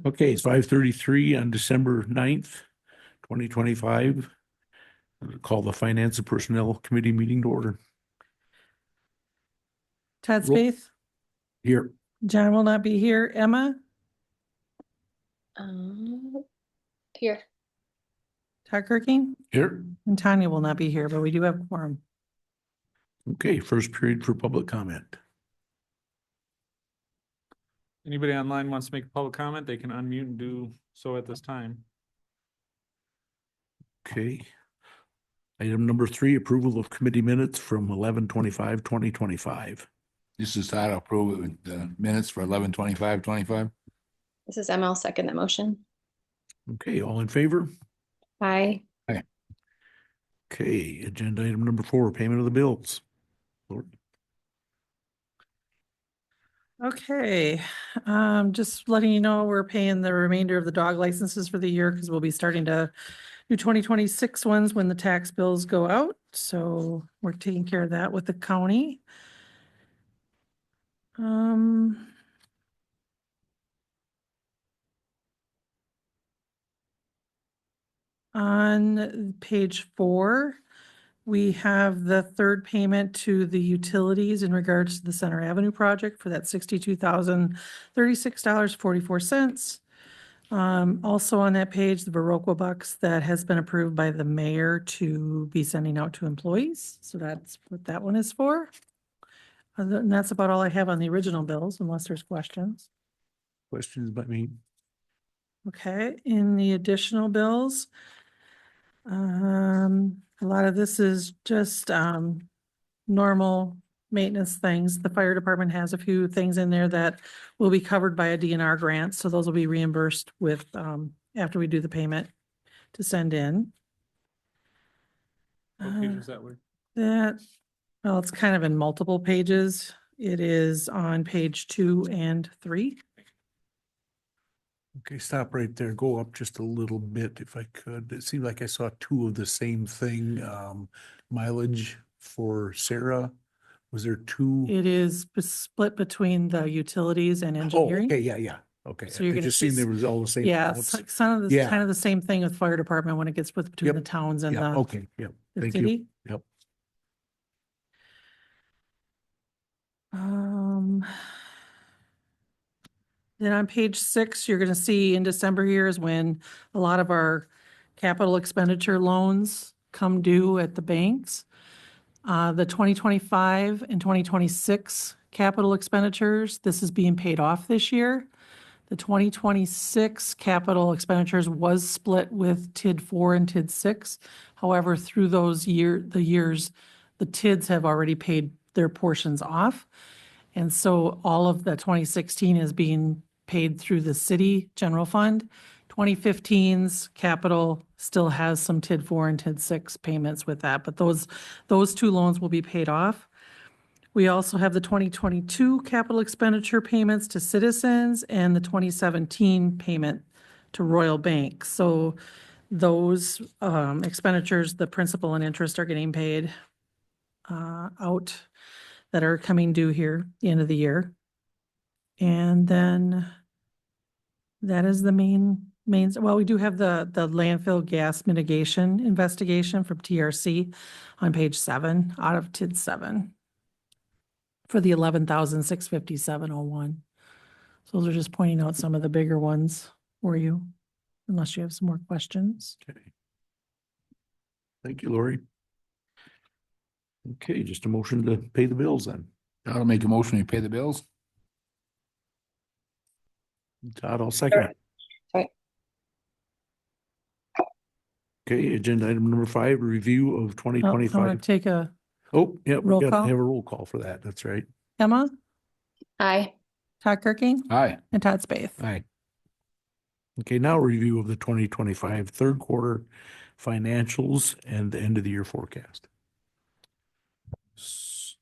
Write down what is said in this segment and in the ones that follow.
Okay, it's 5:33 on December 9th, 2025. Call the Finance and Personnel Committee meeting to order. Todd Roll- Spaeth, Here. John will not be here. Emma, Here. Todd Kirking, Here. and Tanya will not be here, but we do have a quorum. Okay, first period for public comment. Anybody online wants to make a public comment, they can unmute and do so at this time. Okay. Item number 3, approval of committee minutes from 11/25/2025. This is Todd. I'll approve it with the minutes for 11/25/25. This is Emma. I'll second the motion. Okay, all in favor? Aye. Okay, agenda item number 4, payment of the bills. Lord. Okay, just letting you know, we're paying the remainder of the dog licenses for the year because we'll be starting to do 2026 ones when the tax bills go out. So we're taking care of that with the county. On page 4, we have the third payment to the utilities in regards to the Center Avenue project for that $62,036.44. Also on that page, the Baroque bucks that has been approved by the mayor to be sending out to employees. So that's what that one is for. And that's about all I have on the original bills, unless there's questions. Questions by me? Okay, in the additional bills, a lot of this is just normal maintenance things. The fire department has a few things in there that will be covered by a DNR grant, so those will be reimbursed with after we do the payment to send in. What page is that with? Well, it's kind of in multiple pages. It is on page 2 and 3. Okay, stop right there. Go up just a little bit if I could. It seemed like I saw 2 of the same thing. Mileage for Sarah. Was there 2? It is split between the utilities and Oh, engineering. okay, yeah. Okay. So you're I gonna just see seen there was all the same. Yeah, amounts. it's some of this, Yeah. kind of the same thing with fire department when it gets split between Yep. the towns and Yeah, the okay, yep. the Thank you. city. Yep. Then on page 6, you're gonna see in December here is when a lot of our capital expenditure loans come due at the banks. The 2025 and 2026 capital expenditures, this is being paid off this year. The 2026 capital expenditures was split with TID 4 and TID 6. However, through those years, the TIDs have already paid their portions off. And so all of the 2016 is being paid through the city general fund. 2015's capital still has some TID 4 and TID 6 payments with that, but those 2 loans will be paid off. We also have the 2022 capital expenditure payments to citizens and the 2017 payment to Royal Bank. So those expenditures, the principal and interest are getting paid out that are coming due here the end of the year. And then that is the main, well, we do have the landfill gas mitigation investigation from TRC on page 7 out of TID 7 for the 11,657.01. So those are just pointing out some of the bigger ones for you, unless you have some more questions. Okay. Thank you, Lori. Okay, just a motion to pay the bills then. I'll make a motion to pay the bills. Todd, I'll second it. Sorry. Okay, agenda item number 5, review of I'm 2025. gonna take a Oh, yeah, we Roll gotta call. have a roll call for that. That's right. Emma, Aye. Todd Kirking, Aye. and Todd Spaeth. Aye. Okay, now review of the 2025 third quarter financials and the end of the year forecast.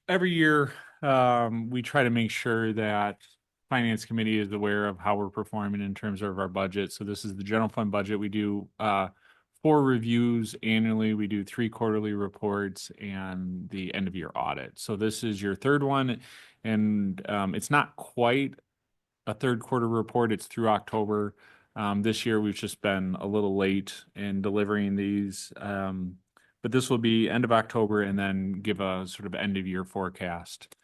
Every year, we try to make sure that Finance Committee is aware of how we're performing in terms of our budget. So this is the general fund budget. We do 4 reviews annually. We do 3 quarterly reports and the end of year audit. So this is your third one, and it's not quite a third quarter report. It's through October. This year we've just been a little late in delivering these. But this will be end of October and then give a sort of end of year forecast.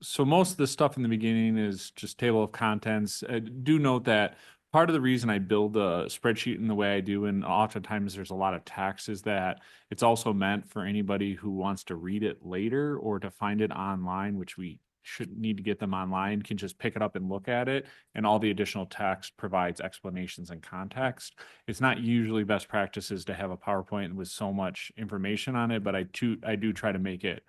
So most of the stuff in the beginning is just table of contents. Do note that part of the reason I build a spreadsheet in the way I do, and oftentimes there's a lot of text, is that it's also meant for anybody who wants to read it later or to find it online, which we should need to get them online, can just pick it up and look at it. And all the additional text provides explanations and context. It's not usually best practices to have a PowerPoint with so much information on it, but I do try to make it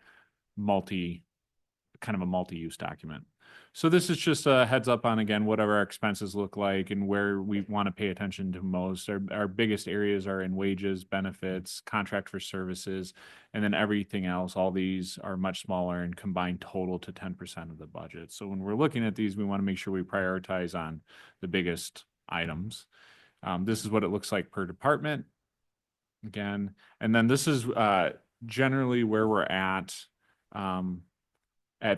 kind of a multi-use document. So this is just a heads up on, again, whatever our expenses look like and where we want to pay attention to most. Our biggest areas are in wages, benefits, contract for services, and then everything else. All these are much smaller and combined total to 10% of the budget. So when we're looking at these, we want to make sure we prioritize on the biggest items. This is what it looks like per department, again. And then this is generally where we're at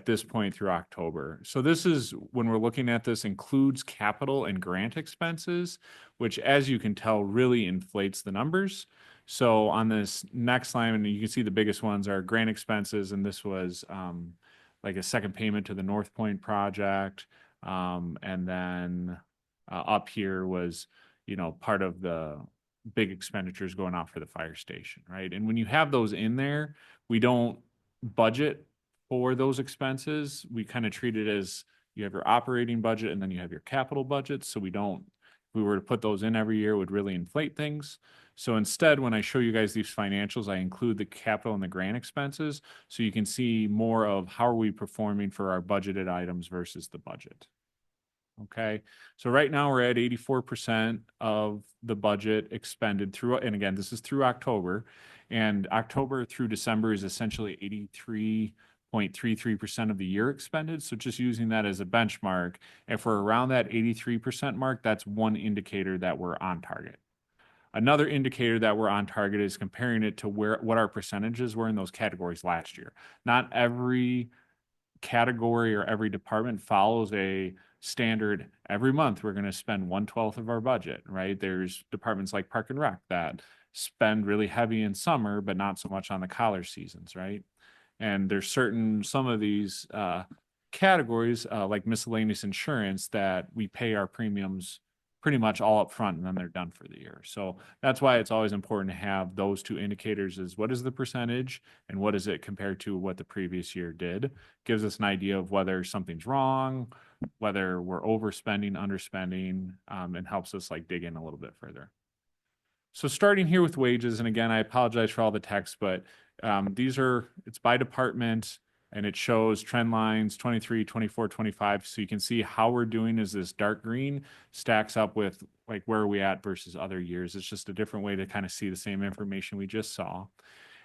this point through October. So this is, when we're looking at this, includes capital and grant expenses, which, as you can tell, really inflates the numbers. So on this next line, and you can see the biggest ones are grant expenses, and this was like a second payment to the North Point project. And then up here was, part of the big expenditures going off for the fire station, right? And when you have those in there, we don't budget for those expenses. We kind of treat it as you have your operating budget and then you have your capital budget. So if we were to put those in every year, it would really inflate things. So instead, when I show you guys these financials, I include the capital and the grant expenses, so you can see more of how are we performing for our budgeted items versus the budget. Okay, so right now we're at 84% of the budget expended through, and again, this is through October, and October through December is essentially 83.33% of the year expended. So just using that as a benchmark, if we're around that 83% mark, that's one indicator that we're on target. Another indicator that we're on target is comparing it to what our percentages were in those categories last year. Not every category or every department follows a standard. Every month we're going to spend 1/12 of our budget, right? There's departments like Park and Rec that spend really heavy in summer, but not so much on the collar seasons, right? And there's some of these categories like miscellaneous insurance that we pay our premiums pretty much all up front and then they're done for the year. So that's why it's always important to have those two indicators: is what is the percentage and what is it compared to what the previous year did. Gives us an idea of whether something's wrong, whether we're overspending, underspending, and helps us like dig in a little bit further. So starting here with wages, and again, I apologize for all the text, but it's by department, and it shows trend lines 23, 24, 25. So you can see how we're doing as this dark green stacks up with like where are we at versus other years. It's just a different way to kind of see the same information we just saw.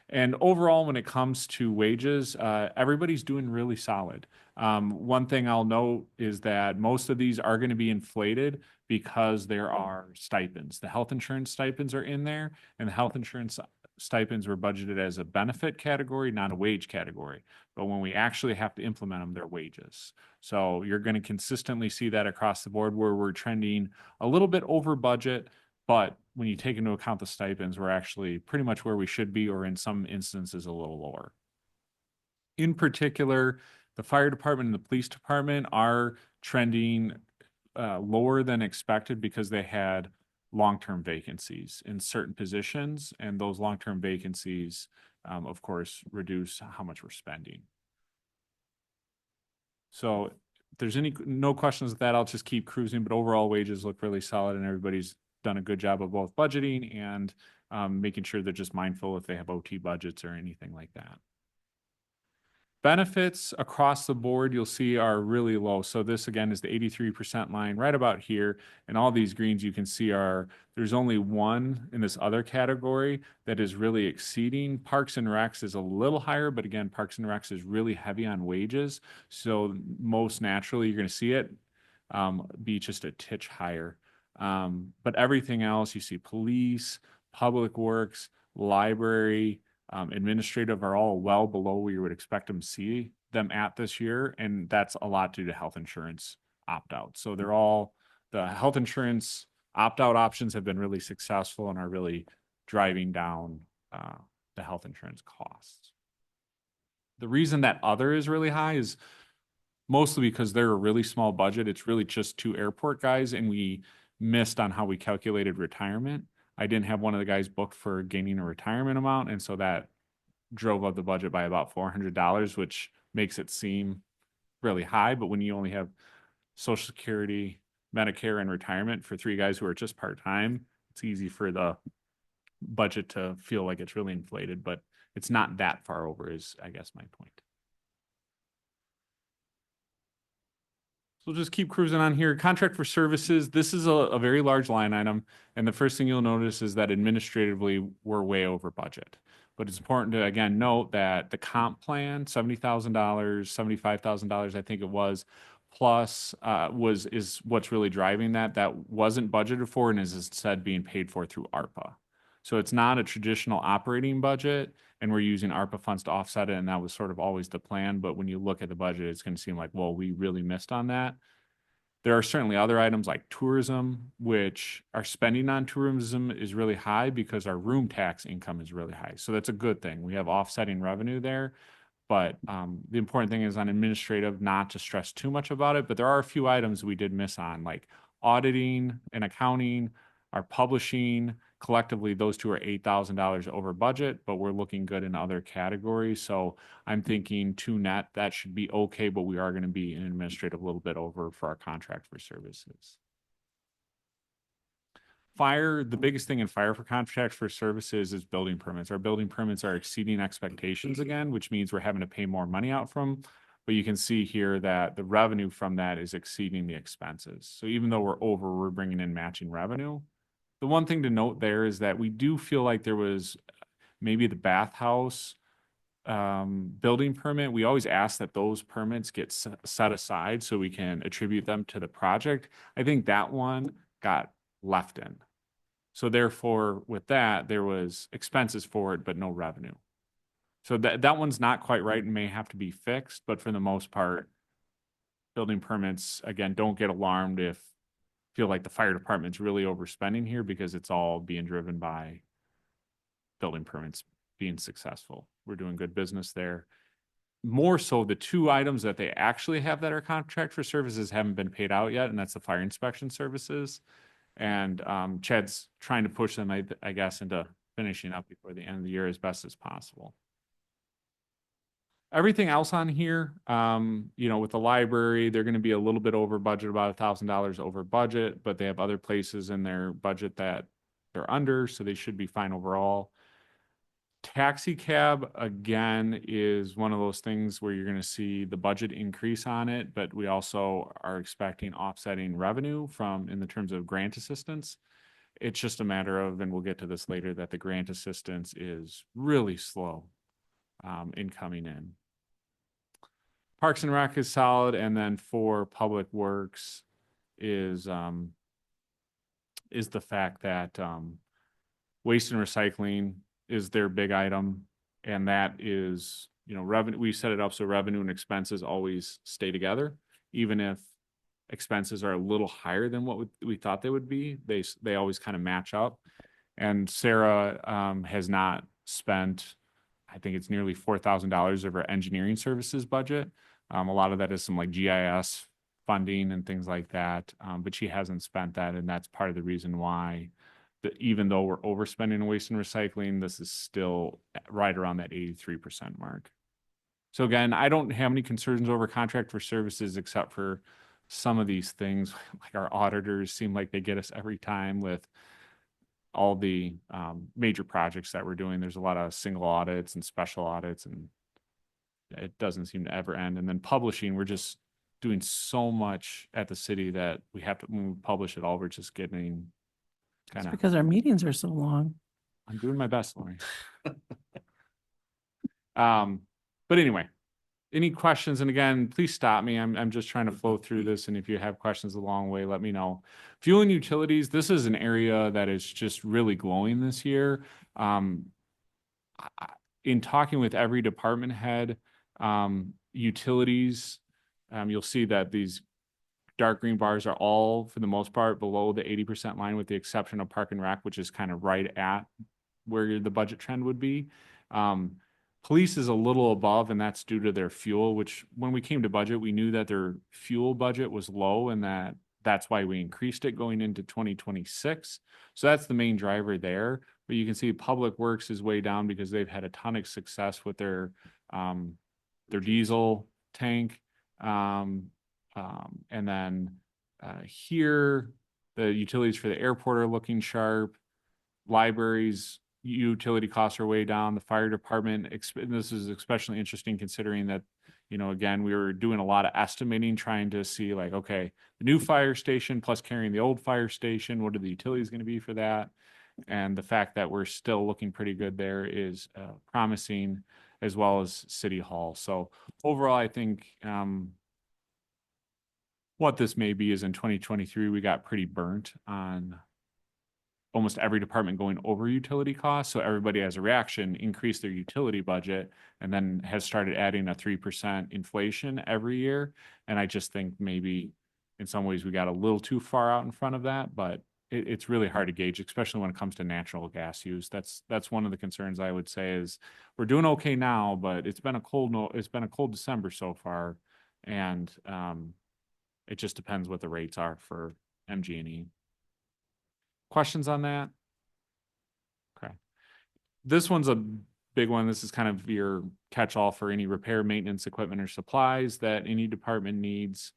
And overall, when it comes to wages, everybody's doing really solid. One thing I'll note is that most of these are going to be inflated because there are stipends. The health insurance stipends are in there, and the health insurance stipends were budgeted as a benefit category, not a wage category. But when we actually have to implement them, they're wages. So you're going to consistently see that across the board where we're trending a little bit over budget. But when you take into account the stipends, we're actually pretty much where we should be, or in some instances, a little lower. In particular, the fire department and the police department are trending lower than expected because they had long-term vacancies in certain positions, and those long-term vacancies, of course, reduce how much we're spending. So if there's no questions with that, I'll just keep cruising, but overall wages look really solid, and everybody's done a good job of both budgeting and making sure they're just mindful if they have OT budgets or anything like that. Benefits across the board, you'll see, are really low. So this, again, is the 83% line right about here. And all these greens you can see there's only one in this other category that is really exceeding. Parks and Recs is a little higher, but again, Parks and Recs is really heavy on wages. So most naturally, you're going to see it be just a titch higher. But everything else, you see police, public works, library, administrative are all well below where you would expect them to see them at this year. And that's a lot due to health insurance opt-out. So they're all, the health insurance opt-out options have been really successful and are really driving down the health insurance costs. The reason that other is really high is mostly because they're a really small budget. It's really just 2 airport guys, and we missed on how we calculated retirement. I didn't have one of the guys booked for gaining a retirement amount, and so that drove up the budget by about $400, which makes it seem really high. But when you only have Social Security, Medicare, and retirement for 3 guys who are just part-time, it's easy for the budget to feel like it's really inflated, but it's not that far over is, I guess, my point. So just keep cruising on here. Contract for services, this is a very large line item. And the first thing you'll notice is that administratively, we're way over budget. But it's important to, again, note that the comp plan, $70,000, $75,000, I think it was, plus is what's really driving that. That wasn't budgeted for and is instead being paid for through ARPA. So it's not a traditional operating budget, and we're using ARPA funds to offset it, and that was sort of always the plan. But when you look at the budget, it's going to seem like, well, we really missed on that. There are certainly other items like tourism, which our spending on tourism is really high because our room tax income is really high. So that's a good thing. We have offsetting revenue there. But the important thing is on administrative, not to stress too much about it. But there are a few items we did miss on, like auditing and accounting, our publishing. Collectively, those 2 are $8,000 over budget, but we're looking good in other categories. So I'm thinking 2 net, that should be okay, but we are going to be in administrative a little bit over for our contract for services. Fire, the biggest thing in fire for contracts for services is building permits. Our building permits are exceeding expectations again, which means we're having to pay more money out from. But you can see here that the revenue from that is exceeding the expenses. So even though we're over, we're bringing in matching revenue. The one thing to note there is that we do feel like there was maybe the bathhouse building permit. We always ask that those permits get set aside so we can attribute them to the project. I think that one got left in. So therefore, with that, there was expenses for it, but no revenue. So that one's not quite right and may have to be fixed, but for the most part, building permits, again, don't get alarmed if feel like the fire department's really overspending here because it's all being driven by building permits being successful. We're doing good business there. More so, the 2 items that they actually have that are contract for services haven't been paid out yet, and that's the fire inspection services. And Chad's trying to push them, I guess, into finishing up before the end of the year as best as possible. Everything else on here, with the library, they're going to be a little bit over budget, about $1,000 over budget, but they have other places in their budget that they're under, so they should be fine overall. Taxi cab, again, is one of those things where you're going to see the budget increase on it, but we also are expecting offsetting revenue in the terms of grant assistance. It's just a matter of, and we'll get to this later, that the grant assistance is really slow in coming in. Parks and Rec is solid, and then for Public Works is the fact that waste and recycling is their big item, and that is, revenue. We set it up so revenue and expenses always stay together, even if expenses are a little higher than what we thought they would be. They always kind of match up, and Sarah has not spent, I think it's nearly $4,000 of our engineering services budget. A lot of that is some like GIS funding and things like that, but she hasn't spent that, and that's part of the reason why even though we're overspending waste and recycling, this is still right around that 83% mark. So again, I don't have any concerns over contract for services except for some of these things, like our auditors seem like they get us every time with all the major projects that we're doing. There's a lot of single audits and special audits, and it doesn't seem to ever end. And then publishing, we're just doing so much at the city that we have to, when we publish it all, we're just getting kind of. Because our meetings are so long. I'm doing my best, Lori. But anyway, any questions, and again, please stop me. I'm just trying to flow through this, and if you have questions along the way, let me know. Fuel and utilities, this is an area that is just really glowing this year. In talking with every department head, utilities, you'll see that these dark green bars are all, for the most part, below the 80% line, with the exception of Park and Rec, which is kind of right at where the budget trend would be. Police is a little above, and that's due to their fuel, which when we came to budget, we knew that their fuel budget was low, and that's why we increased it going into 2026. So that's the main driver there. But you can see Public Works is way down because they've had a ton of success with their diesel tank. And then here, the utilities for the airport are looking sharp. Libraries, utility costs are way down. The fire department, this is especially interesting considering that, again, we were doing a lot of estimating, trying to see like, okay, the new fire station plus carrying the old fire station, what are the utilities going to be for that? And the fact that we're still looking pretty good there is promising, as well as City Hall. So overall, I think what this may be is in 2023, we got pretty burnt on almost every department going over utility costs. So everybody, as a reaction, increased their utility budget and then has started adding a 3% inflation every year. And I just think maybe in some ways we got a little too far out in front of that, but it's really hard to gauge, especially when it comes to natural gas use. That's one of the concerns I would say is we're doing okay now, but it's been a cold December so far. And it just depends what the rates are for MG&E. Questions on that? Okay. This one's a big one. This is kind of your catch-all for any repair, maintenance, equipment, or supplies that any department needs.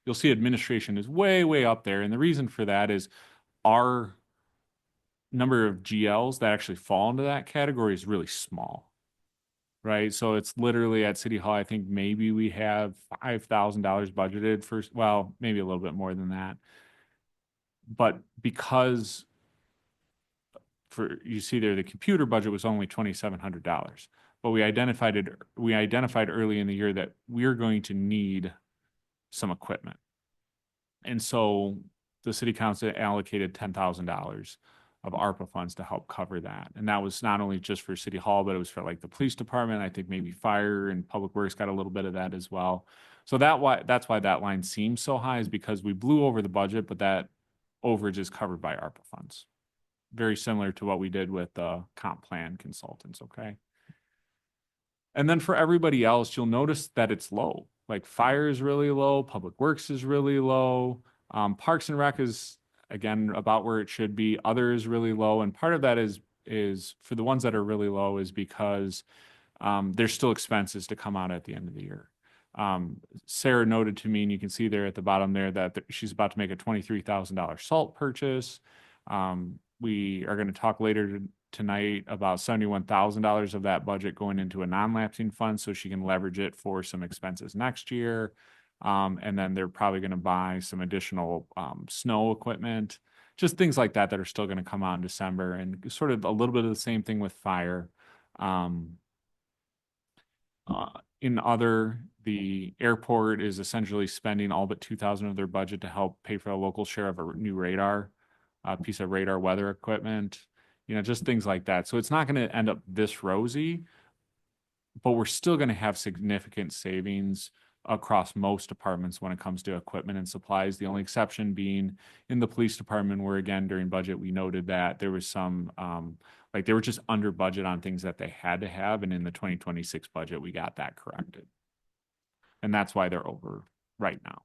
You'll see administration is way, way up there. And the reason for that is our number of GLs that actually fall into that category is really small, right? So it's literally at City Hall, I think maybe we have $5,000 budgeted for, well, maybe a little bit more than that. But because you see there, the computer budget was only $2,700, but we identified early in the year that we're going to need some equipment. And so the city council allocated $10,000 of ARPA funds to help cover that. And that was not only just for City Hall, but it was for like the police department. I think maybe fire and Public Works got a little bit of that as well. So that's why that line seems so high, is because we blew over the budget, but that overage is covered by ARPA funds. Very similar to what we did with the comp plan consultants, okay? And then for everybody else, you'll notice that it's low. Like fire is really low, Public Works is really low, Parks and Rec is, again, about where it should be. Other is really low, and part of that is for the ones that are really low is because there's still expenses to come out at the end of the year. Sarah noted to me, and you can see there at the bottom there, that she's about to make a $23,000 salt purchase. We are going to talk later tonight about $71,000 of that budget going into a non-lapsing fund so she can leverage it for some expenses next year. And then they're probably going to buy some additional snow equipment, just things like that are still going to come out in December, and sort of a little bit of the same thing with fire. In other, the airport is essentially spending all but $2,000 of their budget to help pay for a local share of a new radar, a piece of radar weather equipment, just things like that. So it's not going to end up this rosy, but we're still going to have significant savings across most departments when it comes to equipment and supplies. The only exception being in the police department, where again, during budget, we noted that there was some, they were just under budget on things that they had to have. And in the 2026 budget, we got that corrected. And that's why they're over right now.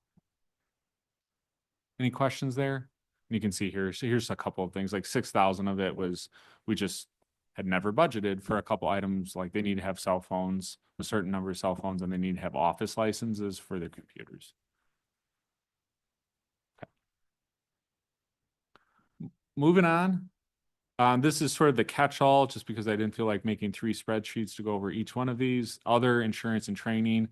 Any questions there? You can see here, so here's a couple of things, like 6,000 of it was, we just had never budgeted for a couple items, like they need to have cell phones, a certain number of cell phones, and they need to have office licenses for their computers. Okay. Moving on. This is sort of the catch-all, just because I didn't feel like making 3 spreadsheets to go over each one of these. Other insurance and training.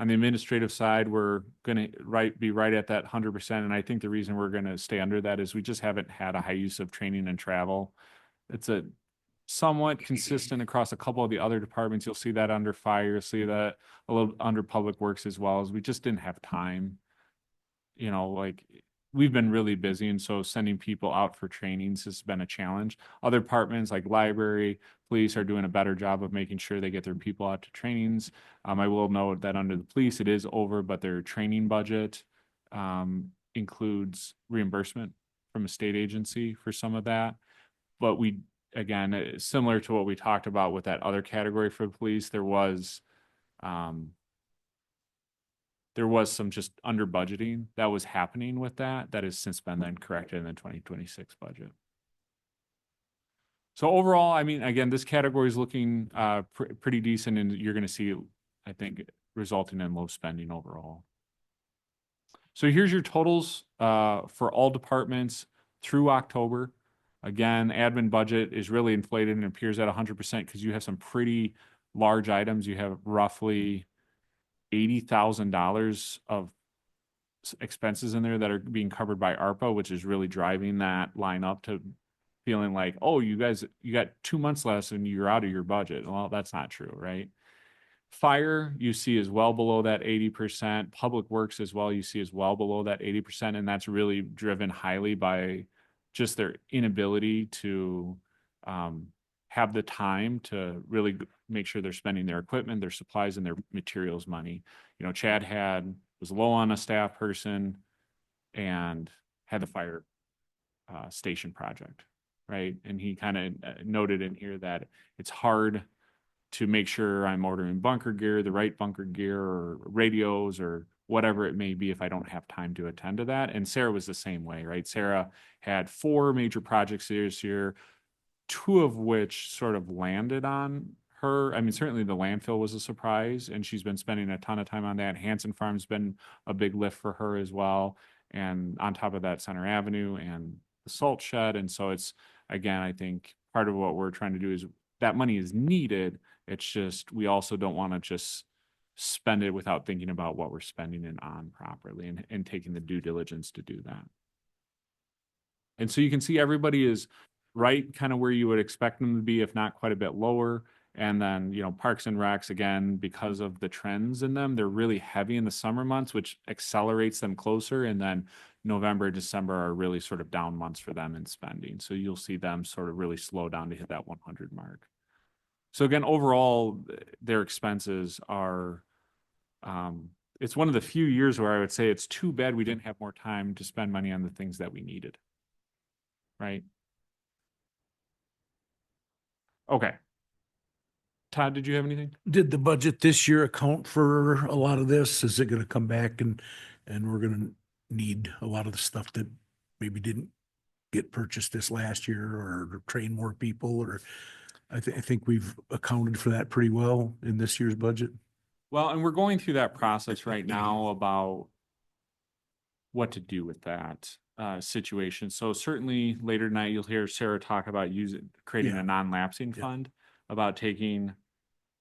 On the administrative side, we're going to be right at that 100%. And I think the reason we're going to stay under that is we just haven't had a high use of training and travel. somewhat consistent across a couple of the other departments. You'll see that under fire, you'll see that a little under public works as well, as we just didn't have time. You know, like, we've been really busy, and so sending people out for trainings has been a challenge. Other departments like library, police are doing a better job of making sure they get their people out to trainings. I will note that under the police, it is over, but their training budget includes reimbursement from a state agency for some of that. But we, again, similar to what we talked about with that other category for the police, there was some just under budgeting that was happening with that has since been then corrected in the 2026 budget. So overall, I mean, again, this category is looking pretty decent, and you're going to see, I think, resulting in low spending overall. So here's your totals for all departments through October. Again, admin budget is really inflated and appears at 100% because you have some pretty large items. You have roughly $80,000 of expenses in there that are being covered by ARPA, which is really driving that line up to feeling like, oh, you got 2 months less and you're out of your budget. Well, that's not true, right? Fire, you see, is well below that 80%. Public works as well, you see, is well below that 80%. And that's really driven highly by just their inability to have the time to really make sure they're spending their equipment, their supplies, and their materials money. You know, Chad was low on a staff person and had the fire station project, right? And he kind of noted in here that it's hard to make sure I'm ordering bunker gear, the right bunker gear, or radios, or whatever it may be if I don't have time to attend to that. And Sarah was the same way, right? Sarah had 4 major projects this year, 2 of which sort of landed on her. I mean, certainly the landfill was a surprise, and she's been spending a ton of time on that. Hanson Farm's been a big lift for her as well. And on top of that, Center Avenue and the salt shed. And so it's, again, I think part of what we're trying to do is that money is needed. It's just, we also don't want to just spend it without thinking about what we're spending it on properly and taking the due diligence to do that. And so you can see everybody is right kind of where you would expect them to be, if not quite a bit lower. And then, you know, Parks and Recs, again, because of the trends in them, they're really heavy in the summer months, which accelerates them closer. And then November, December are really sort of down months for them in spending. So you'll see them sort of really slow down to hit that 100 mark. So again, overall, their expenses are, it's one of the few years where I would say it's too bad we didn't have more time to spend money on the things that we needed. Right? Okay. Todd, did you have anything? Did the budget this year account for a lot of this? Is it going to come back and we're going to need a lot of the stuff that maybe didn't get purchased this last year, or train more people? Or I think we've accounted for that pretty well in this year's budget. Well, and we're going through that process right now about what to do with that situation. So certainly later tonight, you'll hear Sarah talk about creating Yeah. a non-lapsing Yeah. fund, about taking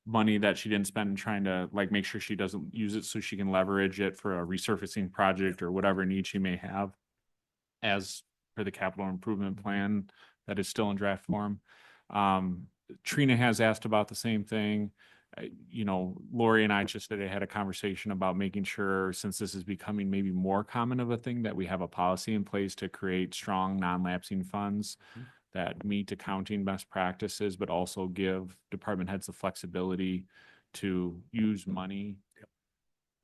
money that she didn't spend and trying to like make sure she doesn't use it so she can leverage it for a resurfacing project or whatever need she may have as per the capital improvement plan that is still in draft form. Trina has asked about the same thing. You know, Lori and I just today had a conversation about making sure, since this is becoming maybe more common of a thing, that we have a policy in place to create strong non-lapsing funds that meet accounting best practices, but also give department heads the flexibility to use money.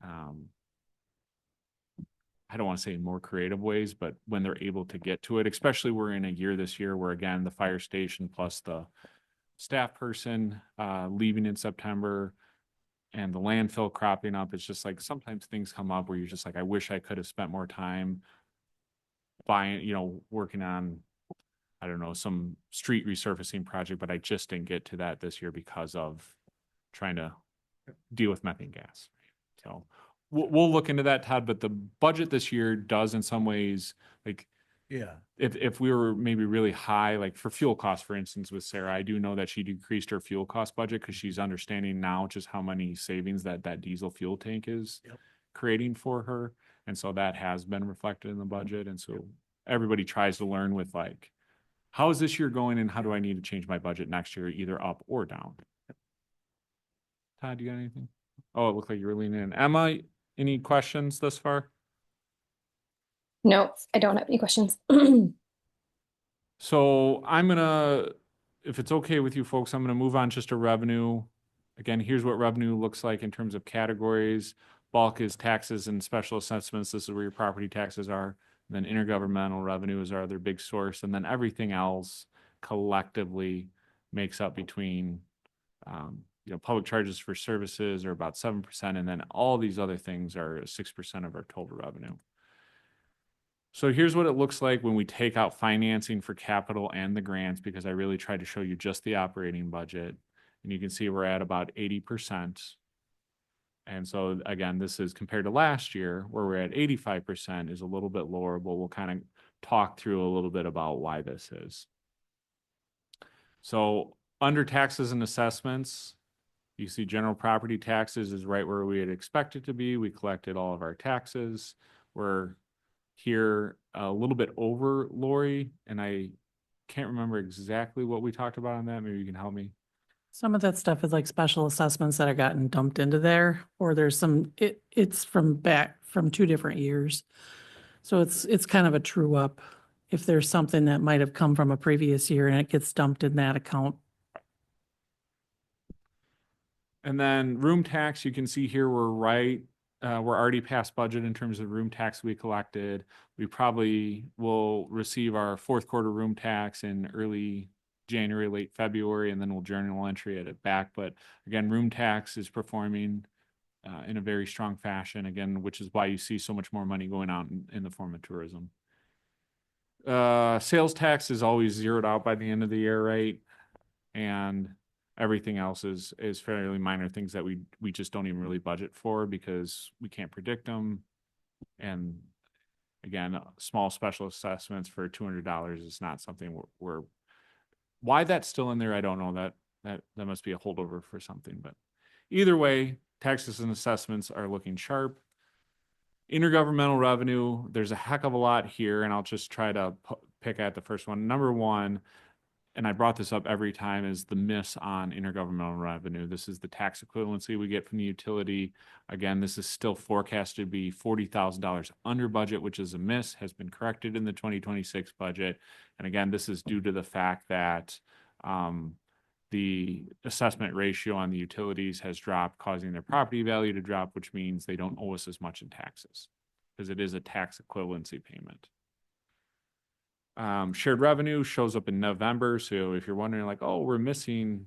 I don't want to say in more creative ways, but when they're able to get to it, especially we're in a year this year where, again, the fire station plus the staff person leaving in September and the landfill cropping up. It's just like sometimes things come up where you're just like, I wish I could have spent more time working on, I don't know, some street resurfacing project, but I just didn't get to that this year because of trying to deal with methane gas. So we'll look into that, Todd, but the budget this year does in some ways, like, Yeah. if we were maybe really high, like for fuel costs, for instance, with Sarah, I do know that she decreased her fuel cost budget because she's understanding now just how many savings that diesel fuel tank is creating for her. And so that has been reflected in the budget. And so everybody tries to learn with like How is this year going and how do I need to change my budget next year, either up or down? Todd, you got anything? Oh, it looked like you were leaning in. Emma, any questions thus far? No, I don't have any questions. So I'm gonna, if it's okay with you folks, I'm gonna move on just to revenue. Again, here's what revenue looks like in terms of categories. Bulk is taxes and special assessments. This is where your property taxes are. Then intergovernmental revenue is our other big source. And then everything else collectively makes up between, public charges for services are about 7%. And then all these other things are 6% of our total revenue. So here's what it looks like when we take out financing for capital and the grants, because I really tried to show you just the operating budget. And you can see we're at about 80%. And so again, this is compared to last year where we're at 85% is a little bit lower, but we'll kind of talk through a little bit about why this is. So under taxes and assessments, you see general property taxes is right where we had expected to be. We collected all of our taxes. We're here a little bit over Lori, and I can't remember exactly what we talked about on that. Maybe you can help me. Some of that stuff is like special assessments that are gotten dumped into there, or there's some, it's from back from 2 different years. So it's kind of a true up if there's something that might have come from a previous year and it gets dumped in that account. And then room tax, you can see here we're already past budget in terms of room tax we collected. We probably will receive our fourth quarter room tax in early January, late February, and then we'll journal entry it back. But again, room tax is performing in a very strong fashion, again, which is why you see so much more money going out in the form of tourism. Sales tax is always zeroed out by the end of the year, right? And everything else is fairly minor things that we just don't even really budget for because we can't predict them. And again, small special assessments for $200 is not something we're why that's still in there, I don't know. That must be a holdover for something. But either way, taxes and assessments are looking sharp. Intergovernmental revenue, there's a heck of a lot here, and I'll just try to pick at the first one. Number one, and I brought this up every time, is the miss on intergovernmental revenue. This is the tax equivalency we get from the utility. Again, this is still forecasted to be $40,000 under budget, which is a miss, has been corrected in the 2026 budget. And again, this is due to the fact that the assessment ratio on the utilities has dropped, causing their property value to drop, which means they don't owe us as much in taxes because it is a tax equivalency payment. Shared revenue shows up in November. So if you're wondering like, oh, we're missing,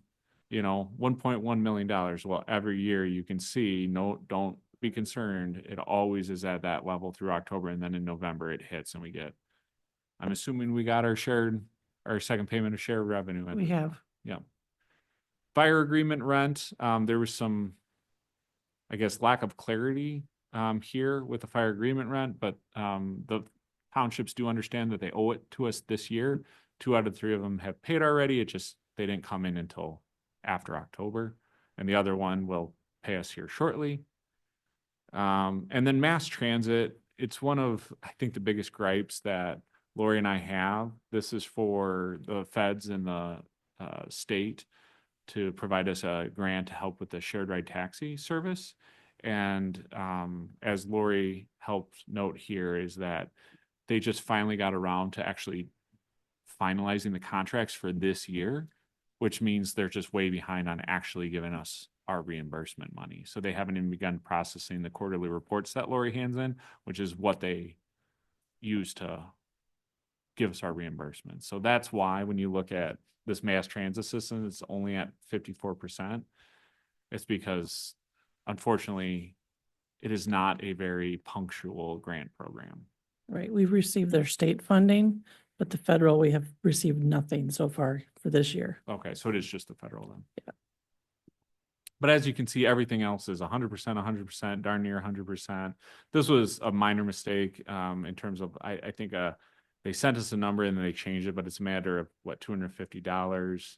$1.1 million. Well, every year you can see, don't be concerned. It always is at that level through October. And then in November it hits and I'm assuming we got our second payment of shared revenue. We have. Yeah. Fire agreement rent. There was some, I guess, lack of clarity here with the fire agreement rent, but the townships do understand that they owe it to us this year. 2 out of 3 of them have paid already. They didn't come in until after October, and the other one will pay us here shortly. And then mass transit, it's one of, I think, the biggest gripes that Lori and I have. This is for the feds and the state to provide us a grant to help with the shared ride taxi service. And as Lori helped note here is that they just finally got around to actually finalizing the contracts for this year, which means they're just way behind on actually giving us our reimbursement money. So they haven't even begun processing the quarterly reports that Lori hands in, which is what they use to give us our reimbursement. So that's why when you look at this mass transit system, it's only at 54%. It's because, unfortunately, it is not a very punctual grant program. Right. We've received their state funding, but the federal, we have received nothing so far for this year. Okay, so it is just the federal then. Yeah. But as you can see, everything else is 100%, darn near 100%. This was a minor mistake in terms of, I think they sent us a number and then they changed it, but it's a matter of what, $250.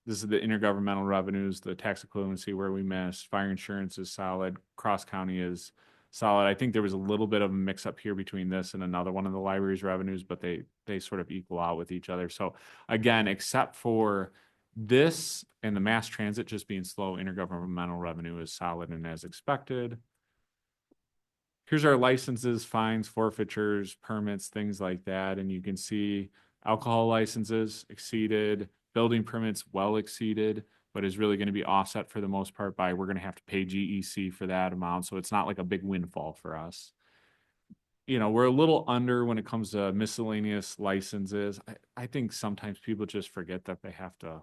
This is the intergovernmental revenues, the tax equivalency where we missed. Fire insurance is solid. Cross county is solid. I think there was a little bit of a mix up here between this and another one of the library's revenues, but they sort of equal out with each other. So again, except for this and the mass transit just being slow, intergovernmental revenue is solid and as expected. Here's our licenses, fines, forfeitures, permits, things like that. And you can see alcohol licenses exceeded, building permits well exceeded, but is really going to be offset for the most part by we're going to have to pay GEC for that amount. So it's not like a big windfall for us. You know, we're a little under when it comes to miscellaneous licenses. I think sometimes people just forget that they have to,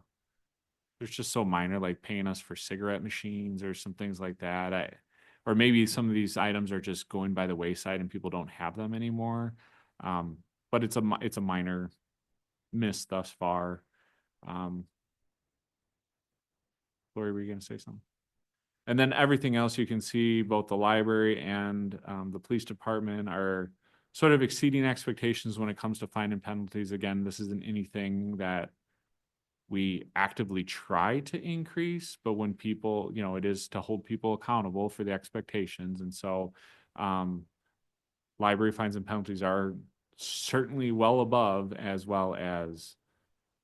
it's just so minor, like paying us for cigarette machines or some things like that. Or maybe some of these items are just going by the wayside and people don't have them anymore. But it's a minor miss thus far. Lori, were you going to say something? And then everything else you can see, both the library and the police department are sort of exceeding expectations when it comes to fine and penalties. Again, this isn't anything that we actively try to increase, but when people, you know, it is to hold people accountable for the expectations. And so library fines and penalties are certainly well above, as well as,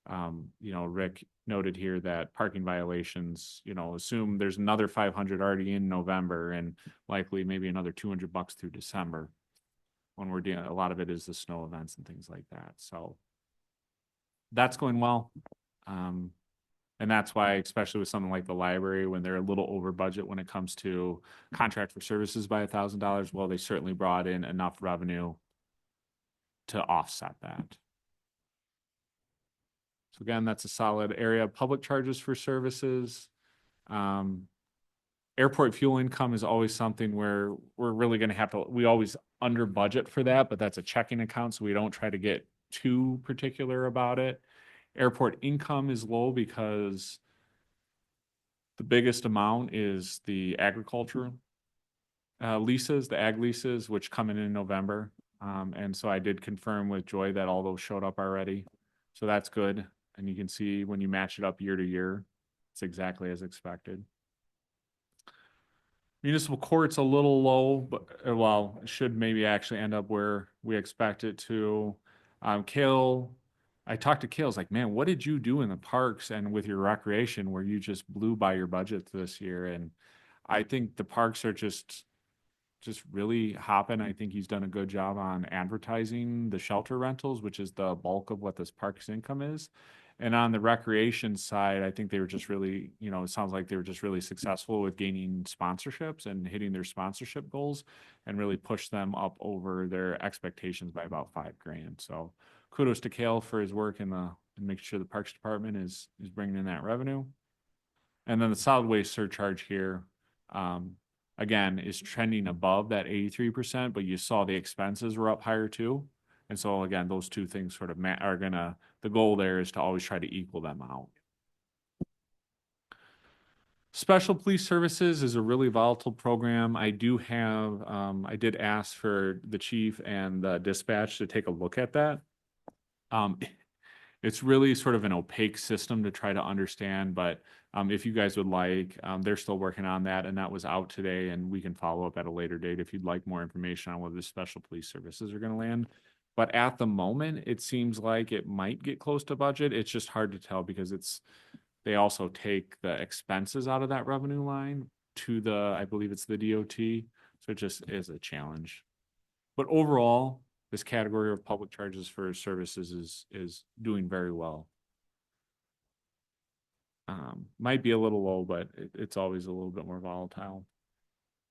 you know, Rick noted here that parking violations, you know, assume there's another 500 already in November and likely maybe another $200 through December when we're dealing, a lot of it is the snow events and things like that. So that's going well. And that's why, especially with something like the library, when they're a little over budget when it comes to contract for services by $1,000, well, they certainly brought in enough revenue to offset that. So again, that's a solid area. Public charges for services. Airport fuel income is always something where we're really going to have to, we always under budget for that, but that's a checking account, so we don't try to get too particular about it. Airport income is low because the biggest amount is the agriculture leases, the ag leases, which come in November. And so I did confirm with Joy that all those showed up already. So that's good. And you can see when you match it up year to year, it's exactly as expected. Municipal court's a little low, but well, it should maybe actually end up where we expect it to. Kale, I talked to Kale's like, man, what did you do in the parks and with your recreation where you just blew by your budget this year? And I think the parks are just really hopping. I think he's done a good job on advertising the shelter rentals, which is the bulk of what this park's income is. And on the recreation side, I think they were just really, you know, it sounds like they were just really successful with gaining sponsorships and hitting their sponsorship goals and really pushed them up over their expectations by about $5,000. So kudos to Kale for his work in making sure the Parks Department is bringing in that revenue. And then the solid waste surcharge here, again, is trending above that 83%, but you saw the expenses were up higher too. And so again, those two things sort of are gonna, the goal there is to always try to equal them out. Special Police Services is a really volatile program. I do have, I did ask for the chief and the dispatch to take a look at that. It's really sort of an opaque system to try to understand, but if you guys would like, they're still working on that, and that was out today, and we can follow up at a later date if you'd like more information on whether the Special Police Services are gonna land. But at the moment, it seems like it might get close to budget. It's just hard to tell because they also take the expenses out of that revenue line to I believe it's the DOT. So it just is a challenge. But overall, this category of public charges for services is doing very well. Might be a little low, but it's always a little bit more volatile.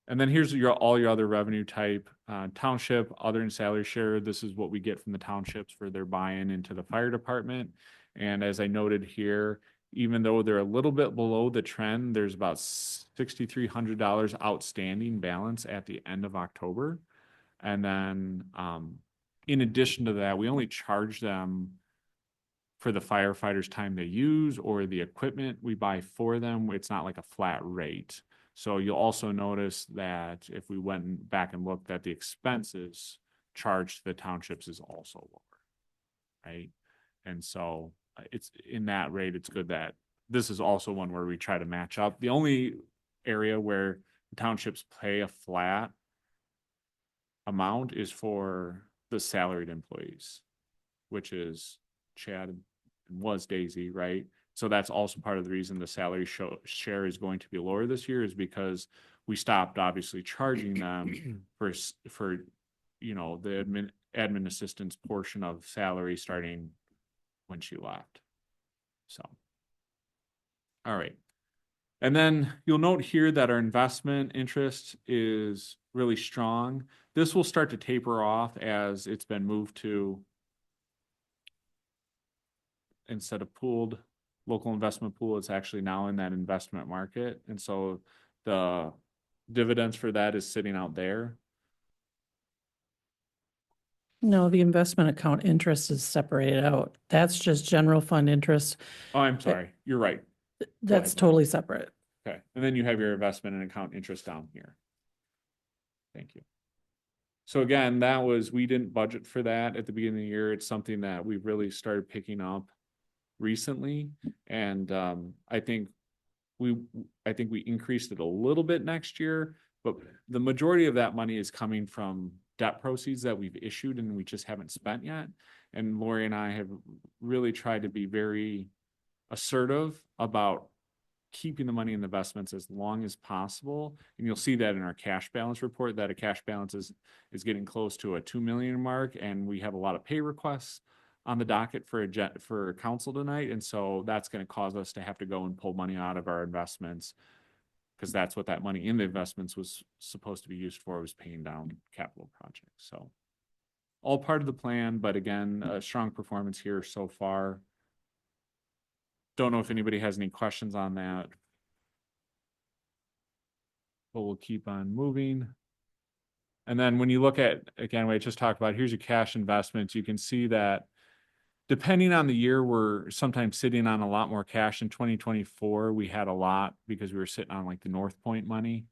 And then here's all your other revenue type, township, other and salary share. This is what we get from the townships for their buy-in into the fire department. And as I noted here, even though they're a little bit below the trend, there's about $6,300 outstanding balance at the end of October. And then in addition to that, we only charge them for the firefighters' time they use or the equipment we buy for them. It's not like a flat rate. So you'll also notice that if we went back and looked at the expenses charged to the townships is also lower, right? And so it's in that rate, it's good that this is also one where we try to match up. The only area where the townships pay a flat amount is for the salaried employees, which is Chad and was Daisy, right? So that's also part of the reason the salary share is going to be lower this year, is because we stopped obviously charging them for, you know, the admin assistance portion of salary starting when she left. So. All right. And then you'll note here that our investment interest is really strong. This will start to taper off as it's been moved to, instead of pooled local investment pool, it's actually now in that investment market. And so the dividends for that is sitting out there. No, the investment account interest is separated out. That's just general fund interest. Oh, I'm sorry. You're right. That's ahead. totally separate. Okay. And then you have your investment and account interest down here. Thank you. So again, we didn't budget for that at the beginning of the year. It's something that we really started picking up recently. And I think we increased it a little bit next year, but the majority of that money is coming from debt proceeds that we've issued and we just haven't spent yet. And Lori and I have really tried to be very assertive about keeping the money in the investments as long as possible. And you'll see that in our cash balance report, that a cash balance is getting close to a 2 million mark. And we have a lot of pay requests on the docket for council tonight. And so that's going to cause us to have to go and pull money out of our investments, because that's what that money in the investments was supposed to be used for, was paying down capital projects. So all part of the plan, but again, a strong performance here so far. Don't know if anybody has any questions on that, but we'll keep on moving. And then when you look at, again, what I just talked about, here's your cash investments. You can see that depending on the year, we're sometimes sitting on a lot more cash. In 2024, we had a lot because we were sitting on like the North Point money.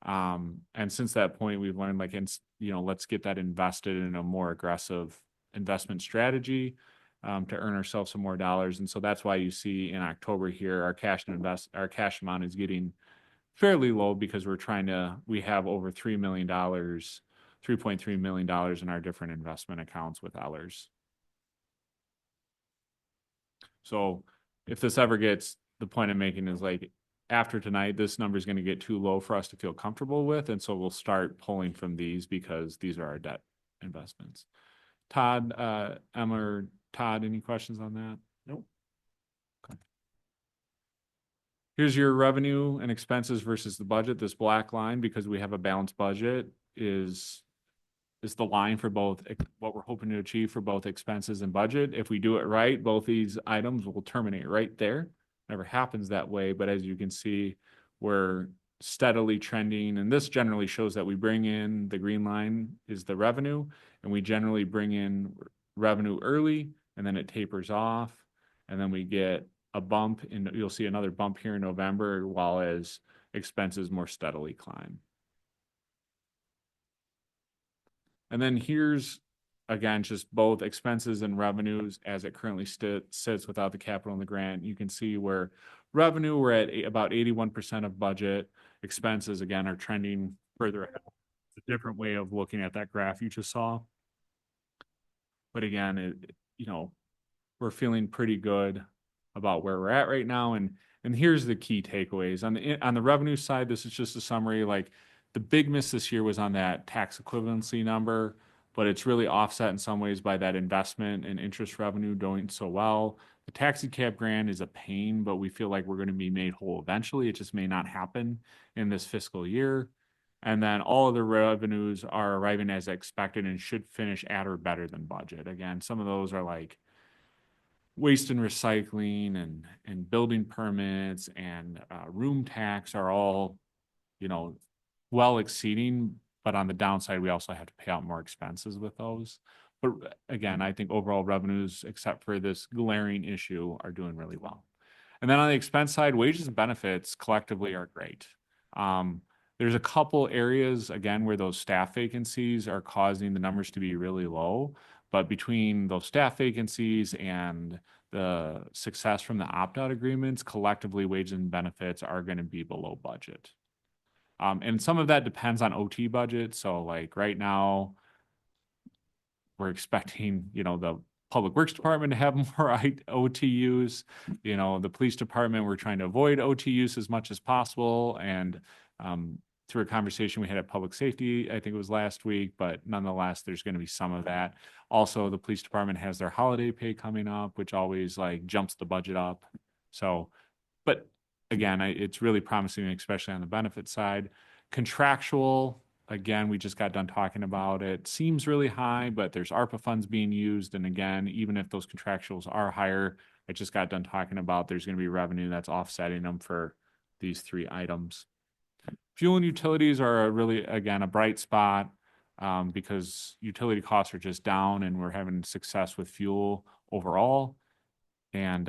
And since that point, we've learned like, let's get that invested in a more aggressive investment strategy to earn ourselves some more dollars. And so that's why you see in October here, our cash amount is getting fairly low, because we have over $3 million, $3.3 million in our different investment accounts with Ellers. So if this ever gets, the point I'm making is like, after tonight, this number is going to get too low for us to feel comfortable with. And so we'll start pulling from these, because these are our debt investments. Todd, Emma, or Todd, any questions on that? Nope. Okay. Here's your revenue and expenses versus the budget. This black line, because we have a balanced budget, is the line for both what we're hoping to achieve for both expenses and budget. If we do it right, both these items will terminate right there. Never happens that way, but as you can see, we're steadily trending, and this generally shows that we bring in, the green line is the revenue, and we generally bring in revenue early, and then it tapers off, and then we get a bump, and you'll see another bump here in November, while as expenses more steadily climb. And then here's, again, just both expenses and revenues as it currently sits without the capital and the grant. You can see where revenue, we're at about 81% of budget. Expenses, again, are trending further ahead. It's a different way of looking at that graph you just saw. But again, we're feeling pretty good about where we're at right now. And here's the key takeaways. On the revenue side, this is just a summary. Like, the big miss this year was on that tax equivalency number, but it's really offset in some ways by that investment and interest revenue doing so well. The taxi cab grant is a pain, but we feel like we're going to be made whole eventually. It just may not happen in this fiscal year. And then all of the revenues are arriving as expected and should finish at or better than budget. Again, some of those are like waste and recycling and building permits and room tax are all, well exceeding, but on the downside, we also have to pay out more expenses with those. But again, I think overall revenues, except for this glaring issue, are doing really well. And then on the expense side, wages and benefits collectively are great. There's a couple areas, again, where those staff vacancies are causing the numbers to be really low. But between those staff vacancies and the success from the opt-out agreements, collectively wages and benefits are going to be below budget. And some of that depends on OT budget. So like right now, we're expecting, the Public Works Department to have more OT use. The police department, we're trying to avoid OT use as much as possible. And through a conversation we had at Public Safety, I think it was last week, but nonetheless, there's going to be some of that. Also, the police department has their holiday pay coming up, which always like jumps the budget up. So, but again, it's really promising, especially on the benefit side. Contractual, again, we just got done talking about it. Seems really high, but there's ARPA funds being used. And again, even if those contractuals are higher, I just got done talking about there's going to be revenue that's offsetting them for these three items. Fuel and utilities are really, again, a bright spot because utility costs are just down and we're having success with fuel overall. And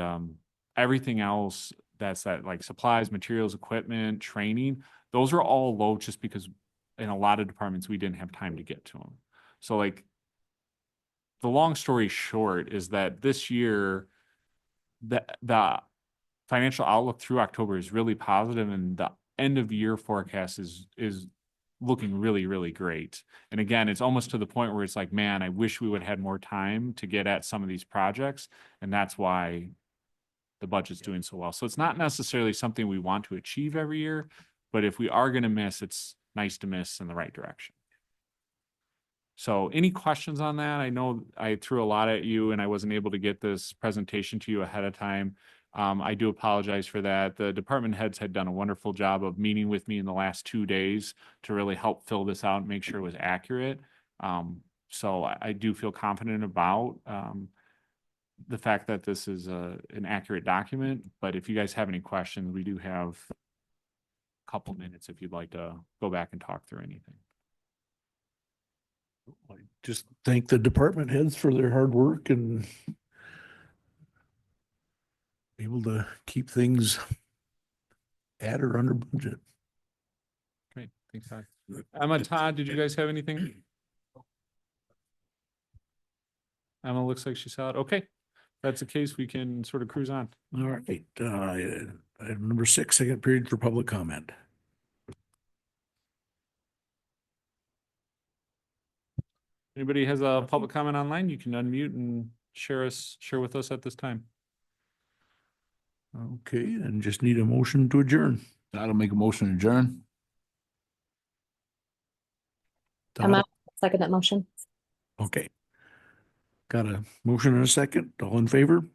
everything else that's like supplies, materials, equipment, training, those are all low just because in a lot of departments, we didn't have time to get to them. So like the long story short is that this year, the financial outlook through October is really positive and the end of year forecast is looking really, really great. And again, it's almost to the point where it's like, man, I wish we would have had more time to get at some of these projects. And that's why the budget's doing so well. So it's not necessarily something we want to achieve every year, but if we are going to miss, it's nice to miss in the right direction. So any questions on that? I know I threw a lot at you and I wasn't able to get this presentation to you ahead of time. I do apologize for that. The department heads had done a wonderful job of meeting with me in the last 2 days to really help fill this out and make sure it was accurate. So I do feel confident about the fact that this is an accurate document. But if you guys have any questions, we do have a couple minutes if you'd like to go back and talk through anything. I just thank the department heads for their hard work and able to keep things at or under budget. Great, thanks, Todd. Emma, Todd, did you guys have anything? Emma looks like she's out. Okay, if that's the case, we can sort of cruise on. All right, item number 6, second period for public comment. Anybody has a public comment online, you can unmute and share with us at this time. Okay, and just need a motion to adjourn. That'll make a motion to adjourn. Emma, second that motion. Okay. Got a motion and a second. All in favor?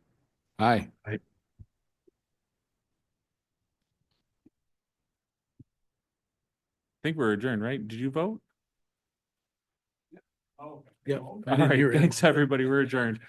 Aye. I think we're adjourned, right? Did you vote? Yeah. All right, thanks, everybody. We're adjourned.